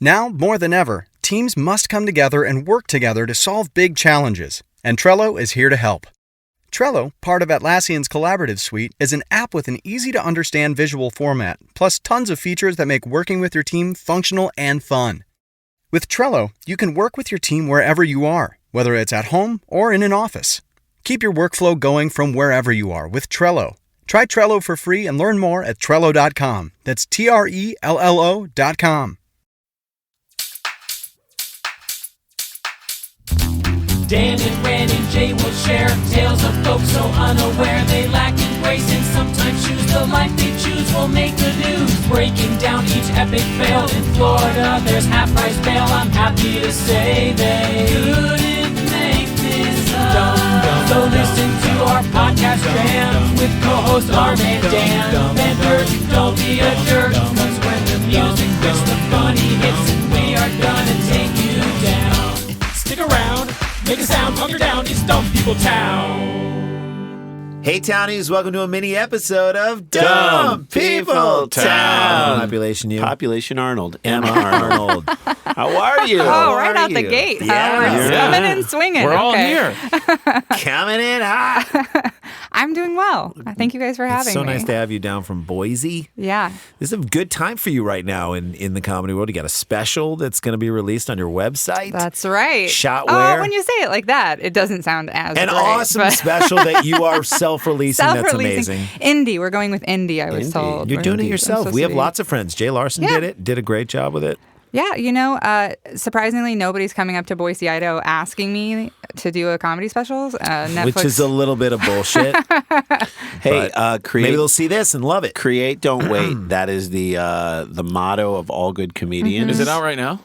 Now, more than ever, teams must come together and work together to solve big challenges, and Trello is here to help. Trello, part of Atlassian's Collaborative Suite, is an app with an easy-to-understand visual format, plus tons of features that make working with your team functional and fun. With Trello, you can work with your team wherever you are, whether it's at home or in an office. Keep your workflow going from wherever you are with Trello. Try Trello for free and learn more at Trello.com. That's Trello.com. Dan and Ren and Jay will share tales of folks so unaware they lack in grace and sometimes choose the life they choose will make the news. Breaking down each epic fail in Florida, there's half-price bail. I'm happy to say they couldn't make this up. So listen to our podcast jams with co-hosts Arm and Dan. Bender, don't be a jerk, cause when the music fits the funny hits and we are gonna take you down. Stick around. Make a sound, hunker down, it's Dumb People Town. Hey, Townies, welcome to a mini episode of Dumb People Town. Population you. Population Arnold. Emma Arnold. How are you? Oh, right out the gate. Yeah. We're coming in swinging. We're all here. Coming in hot. I'm doing well. Thank you guys for having It's so me. nice to have you down from Boise. Yeah. This is a good time for you right now in the comedy world. You got a special that's going to be released on your website. That's right. Shotware. Oh, when you say it like that, it doesn't sound as An great, awesome but- special that you are self-releasing. That's amazing. Indie. We're going with indie, I was told. You're doing it Indie. yourself. So We have sweet. lots of friends. Jay Larson did a great job with it. Yeah, surprisingly, nobody's coming up to Boise, Idaho asking me to do a comedy special. Netflix. Which is a little bit of bullshit. Hey, maybe they'll see this and love it. Create, don't wait. That is the motto of all good comedians. Is it out right now?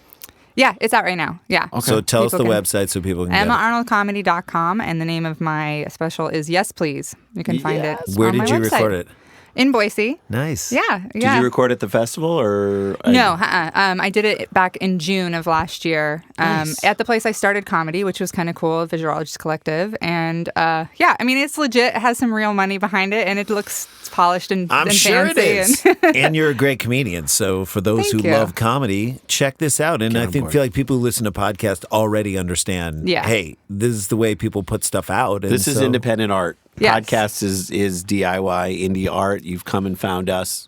Yeah, it's out right now. Yeah. Okay. So tell us the People can- website so people can get it. EmmaArnoldComedy.com, and the name of my special is Yes Please. You can find it Where on did my you website. record it? In Boise. Nice. Yeah. Did you record at the festival or? No, I did it back in June of last year at the place I started comedy, which was kind of cool, Visualogist Collective. And it's legit. It has some real money behind it, and it looks polished and I'm sure it fancy. is. And you're a great comedian. So for those Thank who you. love comedy, check this out. And Get I on board. feel like people who listen to podcasts already understand, hey, this is the way people put stuff out. And This is independent art. Yes. Podcast is DIY indie art. You've come and found us.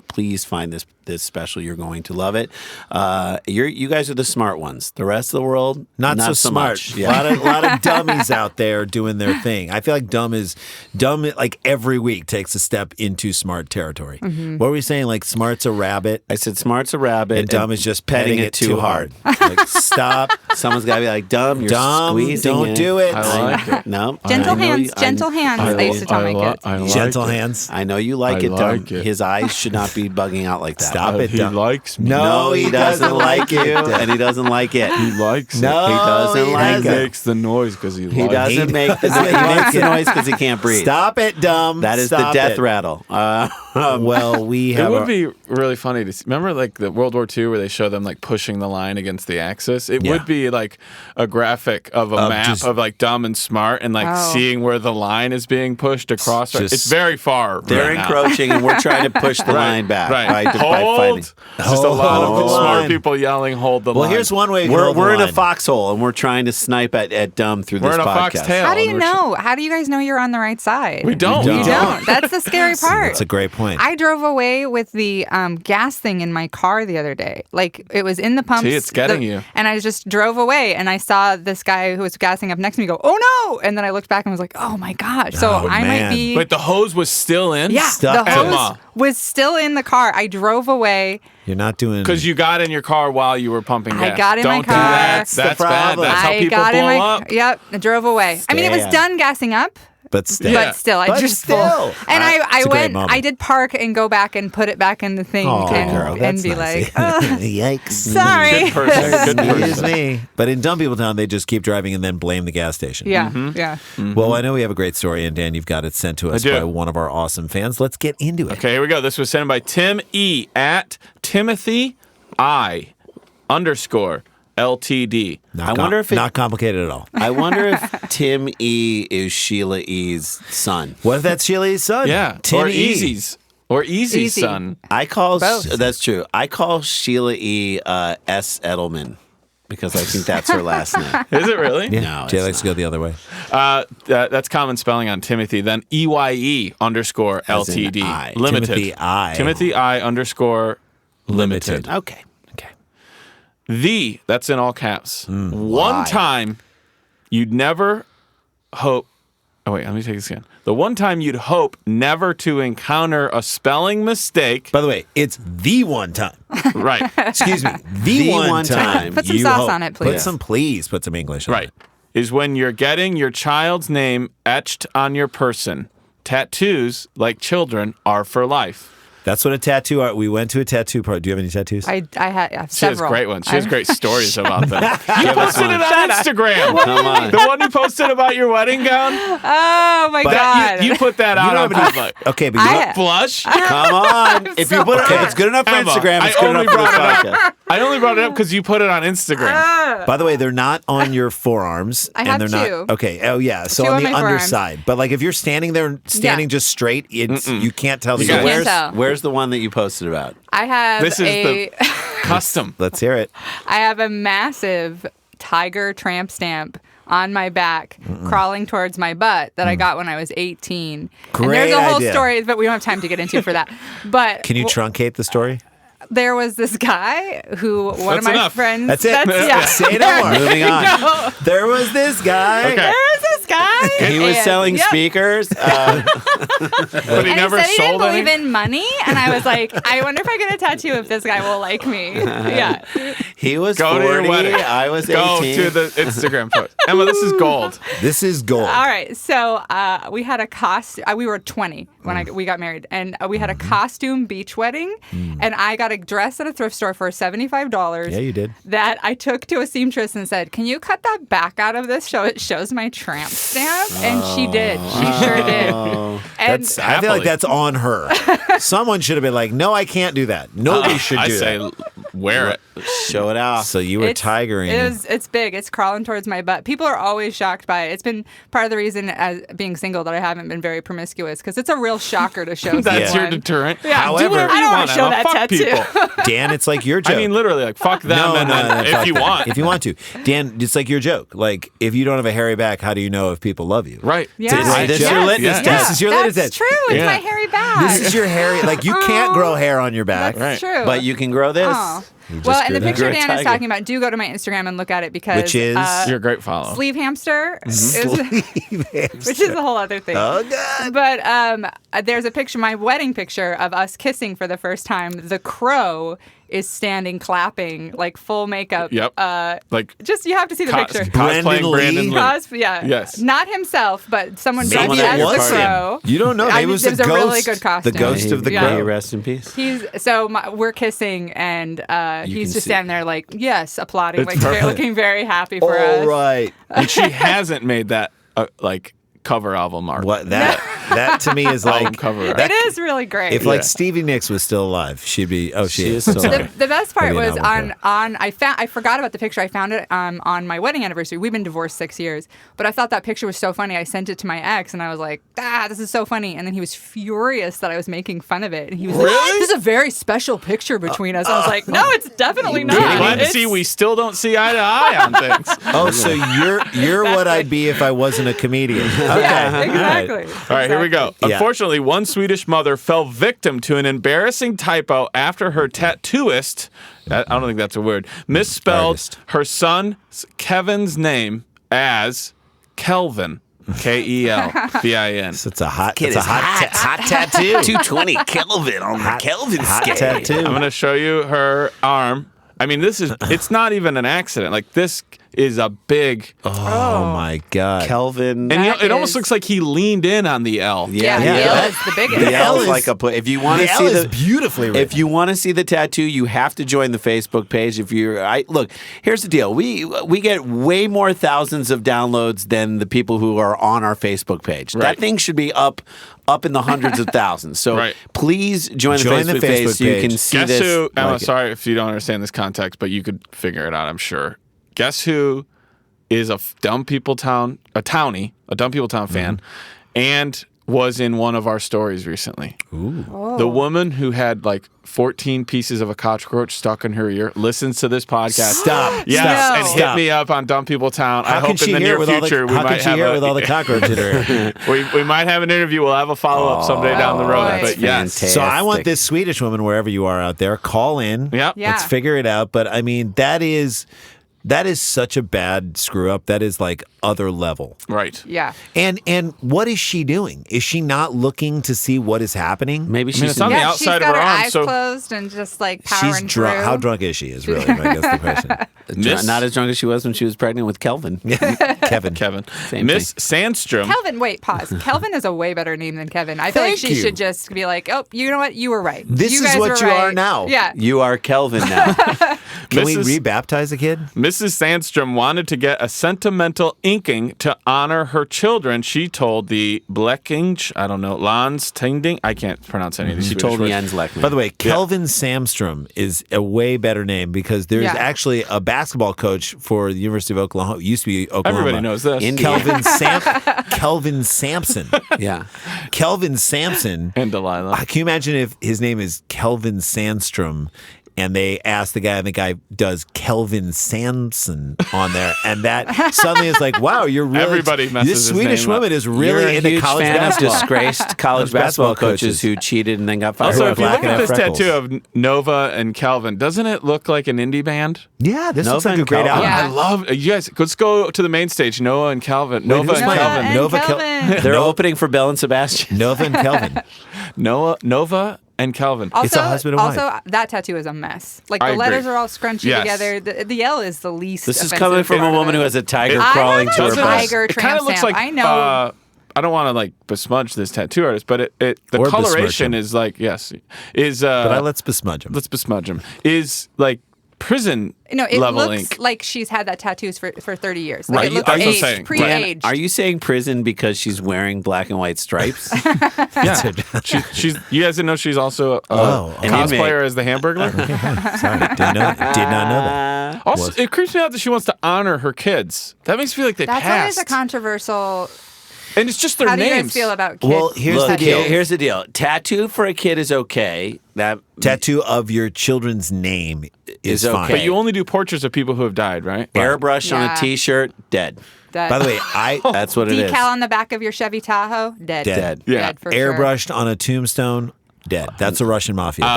Please find this special. You're going to love it. You guys are the smart ones. The rest of the world, Not so smart. much. Yeah. A lot of dummies out there doing their thing. I feel like dumb like every week takes a step into smart territory. Mm-hmm. What were we saying? Like smart's a rabbit I said smart's a rabbit. and dumb is just petting it too hard. Like, stop. Someone's got to be like, dumb, you're Dumb, squeezing don't it. do it. I like it. No. Gentle I know hands, you- gentle hands. They used to tell my kids. I like Gentle it. hands. I know you like I it, dumb. like it. His eyes should not be bugging out like that. Stop it, He dumb. likes me. No, he doesn't like you, and he doesn't like it. He likes No, it. He doesn't he like He doesn't. it. makes the noise because he He likes doesn't it. make the he makes the noise because he can't breathe. Stop it, dumb. That is Stop the death it. rattle. Well, we It have. would be really funny to see. Remember, like the World War II, where they show them like pushing the line against the axis. It would be like a graphic of a map just- of like dumb and smart, and like Oh. seeing where the line is being pushed across. Just- It's very far. They're right now. encroaching, and we're trying to push the Right, line back. Right. By Hold. fighting. It's just a lot Hold of the smart line. people yelling, "Hold the Well, line." here's one way. We're in a foxhole, and we're trying to snipe at dumb through We're this in a podcast. foxtail. How do you and we're know? How do you guys know you're on the right side? We don't. You don't. That's the scary part. That's a great point. I drove away with the gas thing in my car the other day. Like it was in the pumps. See, it's getting you. And I just drove away, and I saw this guy who was gassing up next to me go, "Oh no!" And then I looked back and was like, "Oh my gosh!" So Oh, I man. might be. Wait, the hose was still in? Yeah, Stop. the hose Emma. was still in the car. I drove away. You're not doing. Because you got in your car while you were pumping I gas. got in my Don't car. do that. That's the That's bad. problem. That's how I people got in blow my. up. Yep, I drove away. I mean, it was Stay. done gassing up. but still. Yeah. But still, I But just still. pulled. And I It's a great went, moment. I did park and go back and put it back in the thing Oh, and, girl, and that's be nice. like, "Ugh, Yikes. sorry. Good person. Good Excuse person. me. But in Dumb People Town, they just keep driving and then blame the gas station. Yeah, Mm-hmm. yeah. Well, I know we have a great story, and Dan, you've got it sent to us I do. by one of our awesome fans. Let's get into it. Okay, here we go. This was sent by Tim E. at Timothy I _ LTD. Not I wonder if it- not complicated at all. I wonder if Tim E is Sheila E's son. What if that's Sheila's son? Yeah. Tim or E. Easy's. Or Easy Easy. Son. I call Both. that's true. I call Sheila E. S. Edelman because I think that's her last name. Is it really? No, Jay it's likes to go the other way. That's common spelling on Timothy. Then EYE_LTD. As in I. Limited. Timothy I. Timothy I_ limited. Okay. That's in all caps. One Why? time you'd never hope. Oh, wait, let me take this again. The one time you'd hope never to encounter a spelling mistake. By the way, it's the one time. Right. Excuse me. The one time. Put some you sauce hope. on it, please. Put some English on Right. it. Is when you're getting your child's name etched on your person. Tattoos, like children, are for life. That's what a tattoo are. We went to a tattoo party. Do you have any tattoos? I have She has several. great ones. She has great stories about them. You Give us posted it one. on Instagram. Come on. The one you posted about your wedding gown? Oh my God. You put that out on public. Okay, but you I- don't, Blush? Come on. If you put it, if it's good enough for Emma, Instagram, it's I good only enough for this brought it podcast. I only brought it up because you put it on Instagram. by the way, they're not on your forearms. I and have they're two. not. Okay. Oh yeah. So Two on on the my forearms. underside. But like if you're standing there, just straight, it's you can't tell the You difference. Can't tell. Where's the one that you posted about? I have This is Custom. Let's hear it. I have a massive tiger tramp stamp on my back, crawling towards my butt that I got when I was 18. And Great there's a whole idea. story, but we don't have time to get into for that. But Can you truncate the story? there was this guy who one of That's my enough. friends. That's it. Yeah. Say no more. Moving on. There was this guy. Okay. There was this guy. He was and- selling yep. speakers. But he And never he said he didn't sold believe any. in money, and I was like, I wonder if I get a tattoo if this guy will like me. Yeah. He was Go 40. to your wedding. I was 18. Go to the Instagram post. Emma, this is gold. This is gold. All right, so we had a costume. We were 20 when we got married, and we had a costume beach wedding, and I got a dress at a thrift store for $75. Yeah, you did. That I took to a seamstress and said, "Can you cut that back out of this? It shows my tramp stamp." And she did. She sure did. And That's. I feel like Happily. that's on her. Someone should have been like, "No, I can't do that. Nobody should I do say that." wear it. Show it off. So you were tigering. It's big. It's crawling towards my butt. People are always shocked by it. It's been part of the reason as being single that I haven't been very promiscuous because it's a real shocker to show That's someone. your deterrent. Yeah. However- do whatever I you don't want, wanna show Emma. that Fuck tattoo. people. Dan, it's like your joke. I mean, literally, like, fuck them No, and no, then no, if fuck you that. want. If you want to. Dan, it's like your joke. Like, if you don't have a hairy back, how do you know if people love you? Right. Yeah. Is this Yeah. your litmus Yeah. test? Yeah, This is your that's litmus test. true. It's Yeah. my hairy back. This is your hairy. Like, you can't grow hair on your back. That's Right. true. But you can grow this. Oh. Well, and the grew that. picture Grew a Dan is tiger. talking about, do go to my Instagram and look at it because Which is? You're a great follow. Sleeve Hamster, which is a whole other thing. Oh, God. But there's a picture, my wedding picture of us kissing for the first time. The crow is standing clapping, like full makeup. Yep. Like Just you have to see the picture. Brendan cosplaying Lee? Brandon Lee. Yeah. Yes. Not himself, but someone dressed Someone as that the was crow. You don't know. Maybe it was the a ghost. really good costume. The ghost of the Yeah. May crow. he rest in peace. We're kissing, and he's can just see- standing there, like, yes, applauding, It's like perfect. looking very happy for us. All right. And she hasn't made that like cover album art. What that to me is Album like cover art. that- It is really great. If like Stevie Nicks was still alive, she'd be. Oh, she is is still alive. The best part Maybe an was album on I forgot about the picture. I found it on my wedding anniversary. We've been divorced 6 years, but I thought that picture was so funny. I sent it to my ex, and I was like, this is so funny. And then he was furious that I was making fun of it. And he was like, Really? this is a very special picture between us. I was like, no, it's definitely not. Glad to It's- see we still don't see eye to eye on things. Oh, so you're what I'd be if I wasn't a comedian. Okay. Yeah, exactly. All right, here we go. Yeah. Unfortunately, one Swedish mother fell victim to an embarrassing typo after her tattooist, I don't think that's a word, misspelled Artist. her son Kevin's name as Kelvin. Kelvin. So it's a hot. Kid It's a is hot tattoo. 220 Kelvin on the Kelvin Hot scale. tattoo. I'm going to show you her arm. I mean, it's not even an accident. Like, this is a big, Oh my God. Kelvin. and That it almost is- looks like he leaned in on the L. Yeah, the Yeah. L is the biggest. The L is is- like a put. If you want The to L see is the beautifully written. If you want to see the tattoo, you have to join the Facebook page. If you're, look, here's the deal. We get way more thousands of downloads than the people who are on our Facebook page. Right. That thing should be up in the hundreds of thousands. So Right. please join the Join the Facebook page Facebook so you can page. see Guess this. who? Emma, like it. sorry if you don't understand this context, but you could figure it out, I'm sure. Guess who is a dumb people town fan, and was in one of our stories recently. Ooh. The woman who had like 14 pieces of a cockroach stuck in her ear listens to this podcast. Stop. Yes, Stop. and Stop. hit me up on Dumb People Town. How I can hope she in the hear near with all the, future we how can might she have hear with all the cockroach in her ear? we might have an interview. We'll have a follow-up someday down the road. That's But yes. fantastic. So I want this Swedish woman, wherever you are out there, call in. Yep. Yeah. Let's figure it out. But I mean, that is such a bad screw up. That is like other level. Right. Yeah. And what is she doing? Is she not looking to see what is happening? Maybe she's it's on the Yeah, outside she's got of her her arm, eyes so- closed and just like powering She's drunk. through. How drunk is she? Is really, I guess, the question. Miss- not as drunk as she was when she was pregnant with Kelvin. Kevin. Same Miss Sandstrom. Kelvin, wait, pause. Kelvin is a way better name than Kevin. I feel like Thank she you. should just be like, oh, you know what? You were right. This you is guys what were you right. are now. Yeah. You are Kelvin now. Can we Mrs. rebaptize the kid? Mrs. Sandstrom wanted to get a sentimental inking to honor her children. She told the Blekinge, I don't know, Landstidning. I can't pronounce any of these. She Swedish told words. Jens Lekman. By the way, Kelvin Samstrom is a way better name because there's Yeah. actually a basketball coach for the University of Oklahoma. Used to be Oklahoma. Everybody knows this. Kelvin Sampson. yeah. Kelvin Sampson. And Delilah. Can you imagine if his name is Kelvin Sandstrom and they ask the guy and the guy does Kelvin Samson on there and that suddenly is like, wow, you're really... Everybody messes This his Swedish name up. woman is You're really a into huge college fan basketball. of disgraced college basketball coaches who cheated and then got fired. Also, if you black look and at have this freckles. tattoo of Nova and Calvin, doesn't it look like an indie band? Yeah, this looks Nova like a and great Calvin. album. Yeah. I love you guys. Let's go to the main stage. Noah and Calvin. Nova who's and playing? Calvin. and Nova Kel- Kelvin. They're opening for Bell and Sebastian. Nova and Kelvin. Nova and Calvin. Also, It's a husband and also, wife. that tattoo is a mess. Like I the agree. letters are all scrunchy Yes. together. The L is the least. This is offensive coming from part a of woman it. who has a tiger I crawling have to a her tiger. breast. It kind tramp of looks stamp. like I know. I don't want to like besmudge this tattoo artist, but the Or besmirch coloration him. is like is But let's besmudge him. let's besmudge him is like prison No, it level looks ink. like she's had that tattoos for 30 years. Right, Like it looks that's what I'm aged, saying. pre-aged. Are you saying prison because she's wearing black and white stripes? Yeah, she's. You guys didn't know she's also a an cosplayer as the Hamburglar. Sorry, did not know that. Also, it creeps me out that she wants to honor her kids. That makes me feel like they That's passed. always a controversial. And it's just their How do you names. guys feel about kids? Well, here's Look, the deal. here's the deal. Tattoo for a kid is okay. That Tattoo of your children's name is Is okay. fine. But you only do portraits of people who have died, right? airbrush on Yeah. a T-shirt, dead. Dead. By the way, That's what it is. Decal on the back of your Chevy Tahoe, dead. Dead. Yeah. Dead for sure. airbrushed on a tombstone, dead. That's a Russian mafia. thing.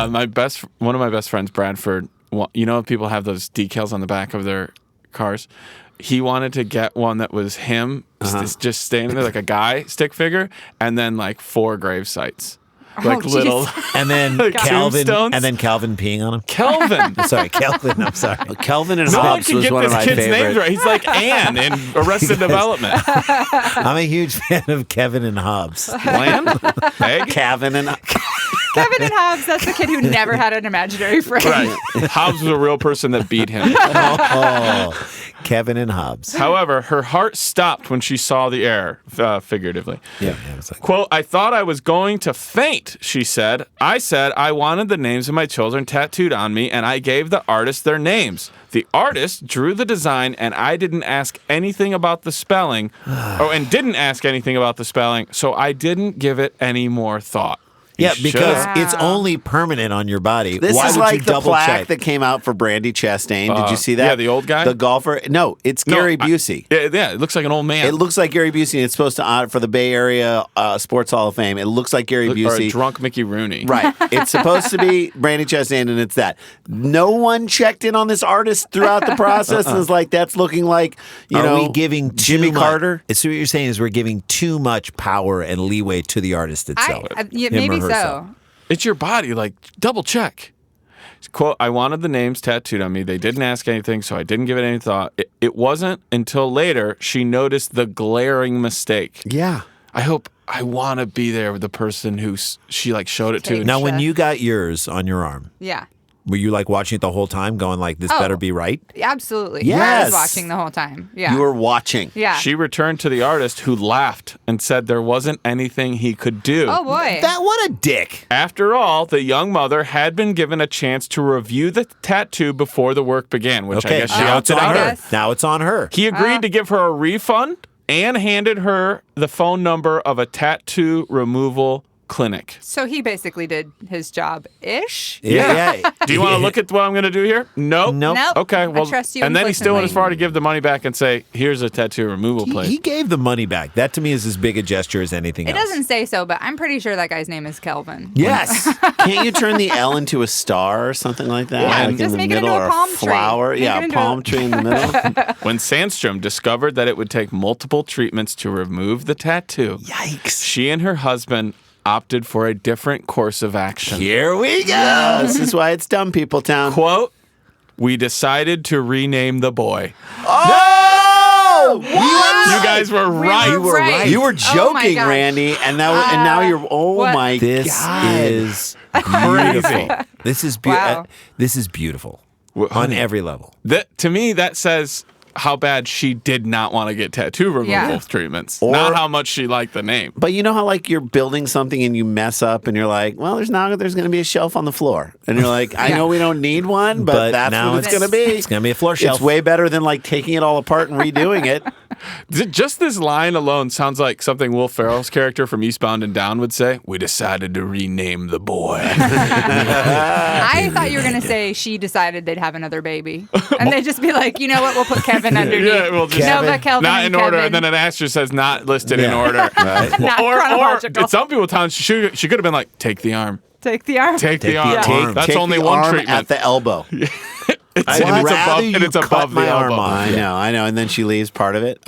One of my best friends, Bradford. You know, people have those decals on the back of their cars. He wanted to get one that was him just standing there like a guy stick figure, and then like 4 grave sites, like jeez. little and then like Calvin, tombstones. and then Calvin peeing on him. Kelvin. Sorry, Kelvin. I'm sorry. Kelvin and No one Hobbs can was get one of this my kid's favorite. names right. He's like Anne in Arrested Development. I'm a huge fan of Kevin and Hobbs. Land? Egg? Kevin and Kevin and Hobbs, that's the kid who never had an imaginary friend. Right. Hobbs was a real person that beat him. Oh, Kevin and Hobbs. However, her heart stopped when she saw the error, figuratively. Yeah, it's like, Quote, I thought I was going to faint, she said. I said I wanted the names of my children tattooed on me, and I gave the artist their names. The artist drew the design, and I didn't ask anything about the spelling, so I didn't give it any more thought. You yeah, because should. it's only permanent on your body. This Why is would like you the double plaque check? that came out for Brandy Chastain. Did you see that? yeah, the old guy? The golfer. No, it's Gary Busey. Yeah, it looks like an old man. It looks like Gary Busey. And it's supposed to honor for the Bay Area Sports Hall of Fame. It looks like Gary or a Busey. drunk Mickey Rooney. Right. It's supposed to be Brandy Chastain, and it's that. No one checked in on this artist throughout the process and is like, that's looking like, Are we giving too Jimmy much- Carter? So what you're saying is we're giving too much power and leeway to the artist itself. Yeah, Him maybe or herself. so. It's your body. Like, double check. Quote, I wanted the names tattooed on me. They didn't ask anything, so I didn't give it any thought. It wasn't until later she noticed the glaring mistake. Yeah. I want to be there with the person who she like showed it to. Take Now, when Sure. you got yours on your arm, Yeah. were you like watching it the whole time, going like, "This Oh. better be right"? Absolutely. I Yes. was watching the whole time. Yeah. You were watching. Yeah. She returned to the artist who laughed and said there wasn't anything he could do. Oh boy. What a dick! After all, the young mother had been given a chance to review the tattoo before the work began, which I Okay, guess she now it's opted on out her. of. Yes. Now it's on her. He agreed to give her a refund and handed her the phone number of a tattoo removal clinic. So he basically did his job-ish? Yeah. Do you want to look at what I'm going to do here? Nope. Nope. Okay, well, I trust you and then he still went as implicitly. far to give the money back and say, here's a tattoo removal place. He gave the money back. That to me is as big a gesture as anything It else. doesn't say so, but I'm pretty sure that guy's name is Kelvin. Yes. Can't you turn the L into a star or something like that? Yeah, like just in the make it into middle, a or palm tree. flower. Make it Yeah, a into palm a- tree in the middle. When Sandstrom discovered that it would take multiple treatments to remove the tattoo, Yikes. she and her husband opted for a different course of action. Here we go. Yeah, this is why it's Dumb People Town. Quote, we decided to rename the boy. Oh! You guys were right. You were right. You were Oh my joking, gosh. Randy, and now you're. Oh what? my This God! is beautiful. This is Wow. This is beautiful Well, on honey, every level. That to me, that says how bad she did not want to get tattoo removal Yeah. treatments, Or- not how much she liked the name. But you know how like you're building something and you mess up and you're like, well, there's going to be a shelf on the floor, and you're like, I know we don't need one, but that's now what it's going to be. It's going to be a floor shelf. It's way better than like taking it all apart and redoing it. Just this line alone sounds like something Will Ferrell's character from Eastbound and Down would say. We decided to rename the boy. I thought you were going to say she decided they'd have another baby. And they'd just be like, you know what, we'll put Kevin underneath. Yeah, we'll just- no, but Kelvin not and in order, Kevin. and then an asterisk says not listed in Yeah. order. Right. Not or chronological. in some people's times, she could have been like, take the arm. Take the arm. Take the the arm. arm. That's Take only the one arm treatment. at the elbow. It's above the elbow. I know. And then she leaves part of it.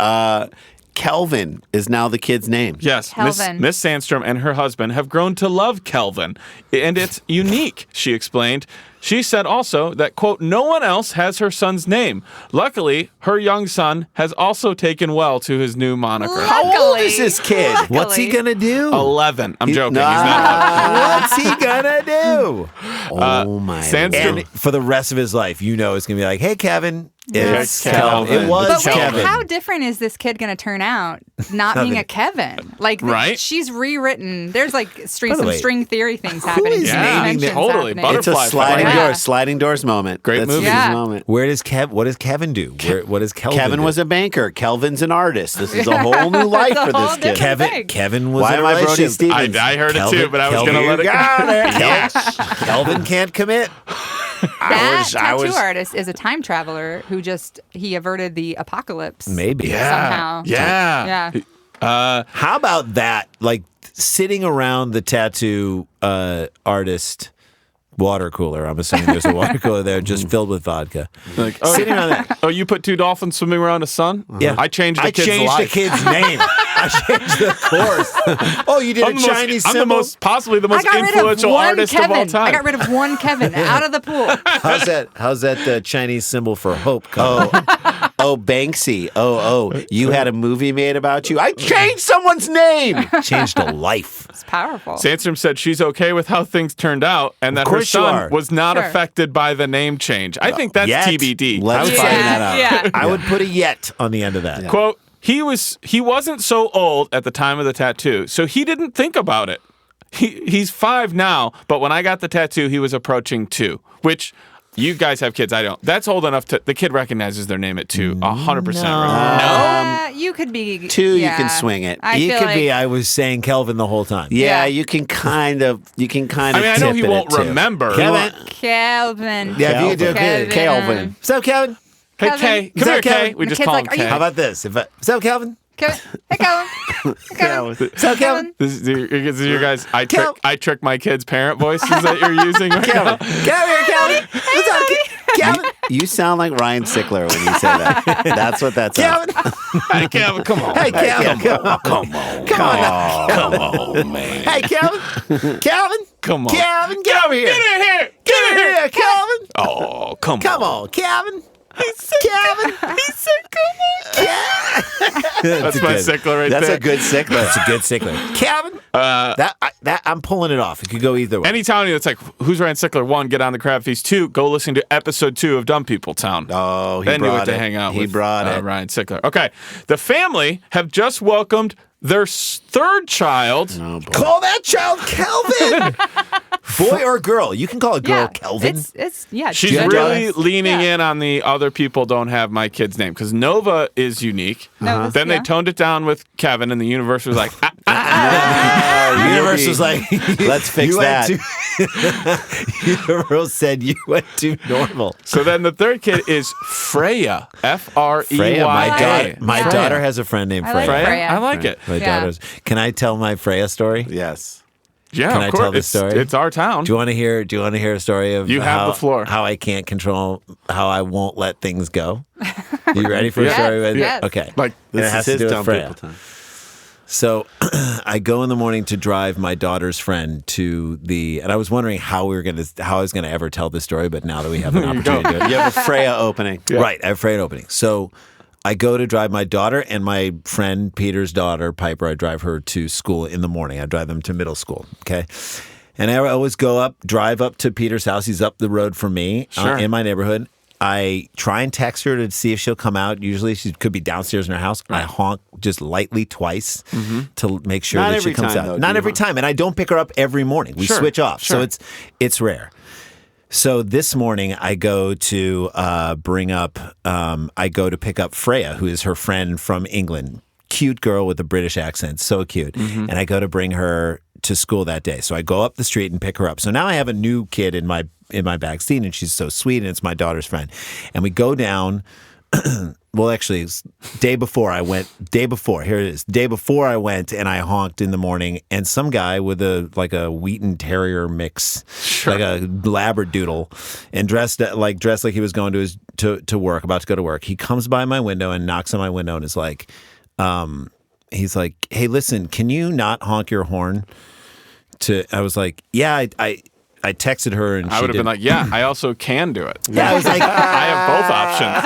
Kelvin is now the kid's name. Yes, Kelvin. Miss Sandstrom and her husband have grown to love Kelvin, and it's unique, she explained. She said also that, quote, no one else has her son's name. Luckily, her young son has also taken well to his new moniker. How old is this kid? Luckily. What's he going to do? 11. I'm joking. Nah. He's not. What's he going to do? Oh my! Sandstrom- And for the rest of his life, it's going to be like, hey, Kevin. It's It's Kelvin. It was But wait, Kevin. how different is this kid going to turn out not being a Kevin? Like, Right? she's rewritten. There's like By the some way, string theory things happening. is some naming inventions totally. happening. Butterfly It's a effect. sliding Yeah. sliding doors moment. Great That's movie. his Yeah. moment. What does Kevin do? What does Kelvin Kevin do? was a banker. Kelvin's an artist. This is a whole new life It's a for whole this kid. different- Kevin was Why in a am I Brody relationship. Stevens? I heard it too, but I was going to let it go. Kelvin can't commit. That I tattoo was- artist is a time traveler who he averted the apocalypse. Maybe. Somehow. Yeah. Yeah. How about that? Like sitting around the tattoo artist water cooler. I'm assuming there's a water cooler there just filled with vodka. Like, Sitting around that. Oh, you put two dolphins swimming around a sun? Yeah. I changed the kid's changed life. the kid's name. I changed the course. Oh, you did I'm a the Chinese most, symbol? I'm the most, possibly the I most got rid of influential one artist Kevin. of all time. I got rid of one Kevin out of the pool. How's that Chinese symbol for hope coming? Oh, Banksy. Oh, you had a movie made about you. I changed someone's name. Changed a life. It's powerful. Sandstrom said she's okay with how things turned out and that her course you son are. was not Sure. affected by the name change. I think that's Yet. TBD. Let's Yeah, find that out. yeah. I would put a yet on the end of that. Quote, he wasn't so old at the time of the tattoo, so he didn't think about it. He's 5 now, but when I got the tattoo, he was approaching 2, which you guys have kids. I don't. That's old enough to, the kid recognizes their name at 2, 100%. You could be 2, you yeah. can swing it. I You feel could like, be, I was saying Kelvin the whole time. Yeah, Yeah. you can kind of. I mean, I know he tip it won't at 2. remember. Kevin. Kelvin. Yeah, if you could do Kelvin. Kelvin. What's up, Kelvin? Hey, Kevin. Kay. Is Come that here, Kay. Kevin? We The just kid's call like, him "Are you- Kay. How about this? What's up, Kelvin? Kevin. Hey, Kelvin. Hey, Kelvin. What's up, Kelvin? This is your guys. Kel- I trick my kids' parent voices that you're using right now. Come here, Kelvin. What's up, Kelvin? You sound like Ryan Sickler when you say that. That's what that sounds. Kelvin. Hey, Kevin, come on. Hey, Kelvin. Come on. Come on. Come on now. Come on, man. Hey, Kelvin. Kelvin. Come on. Kelvin, get over here. Get in here. Get in here, Kelvin. Oh, come on. Come on, Kelvin. Kelvin. He said, come on. That's my sickler right That's there. a good Sickler. That's a good sickler. Kelvin. That I'm pulling it off. It could go either way. Anytime it's like, who's Ryan Sickler? 1, get on the crab feast. 2, go listen to episode 2 of Dumb People Town. Oh, he then you brought get to it. hang out He with brought it. Ryan Sickler. Okay. The family have just welcomed their 3rd child. Oh, boy. Call that child Kelvin. Boy or girl? You can call a girl Kelvin. It's She's Gender. really leaning in on the other people don't have my kid's name because Nova is unique. Nova's- Then they yeah. toned it down with Kevin, and the universe was like, The universe was like, let's fix you that. Universe said you went too normal. So then the third kid is Freya. Freya. Freya, my Yeah. daughter has a friend named I like Freya. Freya. I like it. My Yeah. daughter's. Can I tell my Freya story? Yes. Yeah, Can of I course. tell this story? It's our town. Do you want to hear? Do you want to hear a story of You have how, the floor. How I can't control how I won't let things go. You ready for a Yes, story? yes. Okay. Like, And it This has is to his do with dumb Freya. people time. So I go in the morning to drive my daughter's friend to the, and I was wondering how I was gonna ever tell this story, but now that we have an opportunity to do it, You have a Freya opening. right? I have Freya opening. So I go to drive my daughter and my friend Peter's daughter Piper. I drive her to school in the morning. I drive them to middle school. Okay. And I always drive up to Peter's house. He's up the road from me Sure. in my neighborhood. I try and text her to see if she'll come out. Usually she could be downstairs in her house. I honk just lightly twice to make sure Not that she every comes time, out. though, do Not you every honk? time. And I don't pick her up every morning. We Sure, switch off. sure. So it's rare. So this morning I go to I go to pick up Freya, who is her friend from England. Cute girl with a British accent. So cute. And I go to bring her to school that day. So I go up the street and pick her up. So now I have a new kid in my back seat, and she's so sweet, and it's my daughter's friend. And we go down. Well, actually, it's day before I went. Here it is. Day before I went, and I honked in the morning, and some guy with a Wheaton Terrier mix, like a Labradoodle, and dressed like he was going to work, about to go to work. He comes by my window and knocks on my window, and is like, he's like, "Hey, listen, can you not honk your horn?" I was like, "Yeah, I texted her and I she would have did." been like, yeah, I also can do it. Yeah, I was like, I have both options.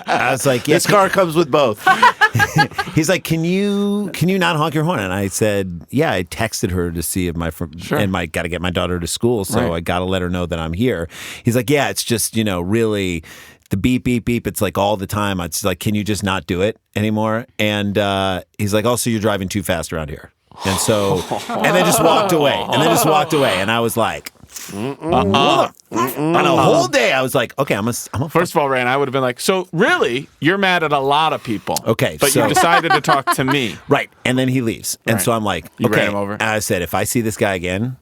I was like, yeah. This car comes with both. He's like, can you not honk your horn? And I said, yeah. I texted her to see if got to get my daughter to school, so Right. I got to let her know that I'm here. He's like, yeah, it's just really the beep beep beep. It's like all the time. It's like, can you just not do it anymore? And he's like, also, you're driving too fast around here. And so, and then just walked away. And I was like, on a whole day, I was like, okay, I'm a First of all, Rand, I would have been like, so really, you're mad at a lot of people. Okay, But so- you decided to talk to me. right. And then he leaves. And Right. so I'm like, You okay. ran him over. And I said, if I see this guy again,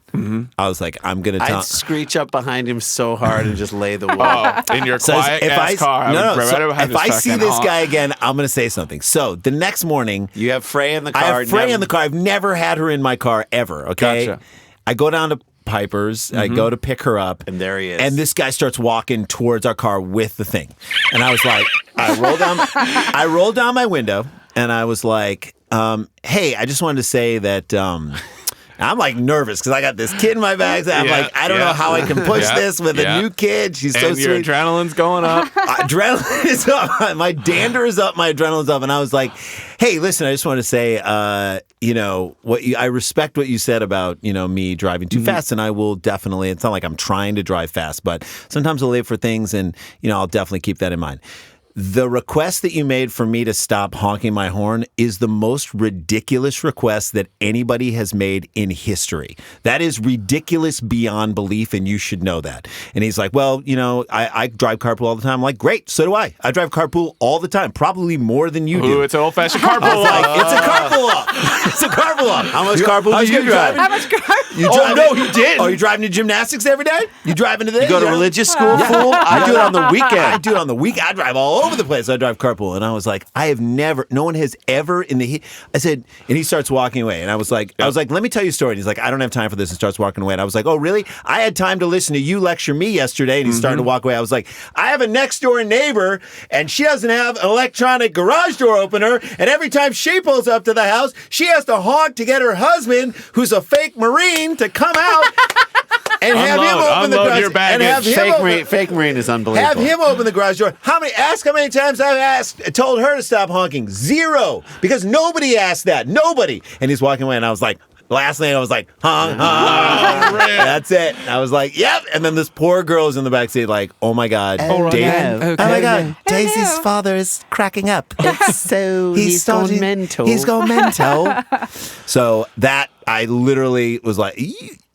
I was like, I'm going to tell. I'd screech up behind him so hard and just lay the wood. Oh, in your quiet ass car. If I see this guy again, I'm going to say something. So the next morning, You have Freya in the car. I have Freya in the car. I've never had her in my car ever. Okay. Gotcha. I go down to Piper's. I go to pick her up. And there he is. And this guy starts walking towards our car with the thing. And I was like, I rolled down my window and I was like, hey, I just wanted to say that I'm like nervous because I got this kid in my bag. I'm Yeah, like, I don't yeah. know how I can push Yeah, this with yeah. a new kid. She's so And your sweet. adrenaline's going up. Adrenaline is up. My dander is up. My adrenaline's up. And I was like, hey, listen, I just want to say, I respect what you said about, me driving too fast. And I will definitely, it's not like I'm trying to drive fast, but sometimes I'll wait for things and, I'll definitely keep that in mind. The request that you made for me to stop honking my horn is the most ridiculous request that anybody has made in history. That is ridiculous beyond belief, and you should know that. And he's like, well, I drive carpool all the time. I'm like, great, so do I. I drive carpool all the time, probably more than you do. Ooh, it's an old-fashioned I was carpool. like, it's a carpool up. It's a carpool up. How much carpool do you drive? How much car? You did. Oh, you driving to gymnastics every day? You driving to this? You go to religious school, fool? I do it on the weekend. I do it on the weekend. I drive all over the place. I drive carpool. And I was like, no one has ever I said, and he starts walking away. And I was like, let me tell you a story. And he's like, I don't have time for this, and starts walking away. And I was like, oh, really? I had time to listen to you lecture me yesterday. And he's starting to walk away. I was like, I have a next door neighbor, and she doesn't have an electronic garage door opener. And every time she pulls up to the house, she has to honk to get her husband, who's a fake Marine, to come out and have him open the garage. Your baggage. And have him Fake Marine is unbelievable. have him open the garage door. Ask how many times I've told her to stop honking. 0. Because nobody asked that. Nobody. And he's walking away, and I was like, last night I was like, honk, honk. That's it. I was like, yep. And then this poor girl is in the backseat like, oh my God. Oh, Dave- no. Oh my God. Daisy's father is cracking up. So he's gone mental. He's gone mental. So that, I literally was like,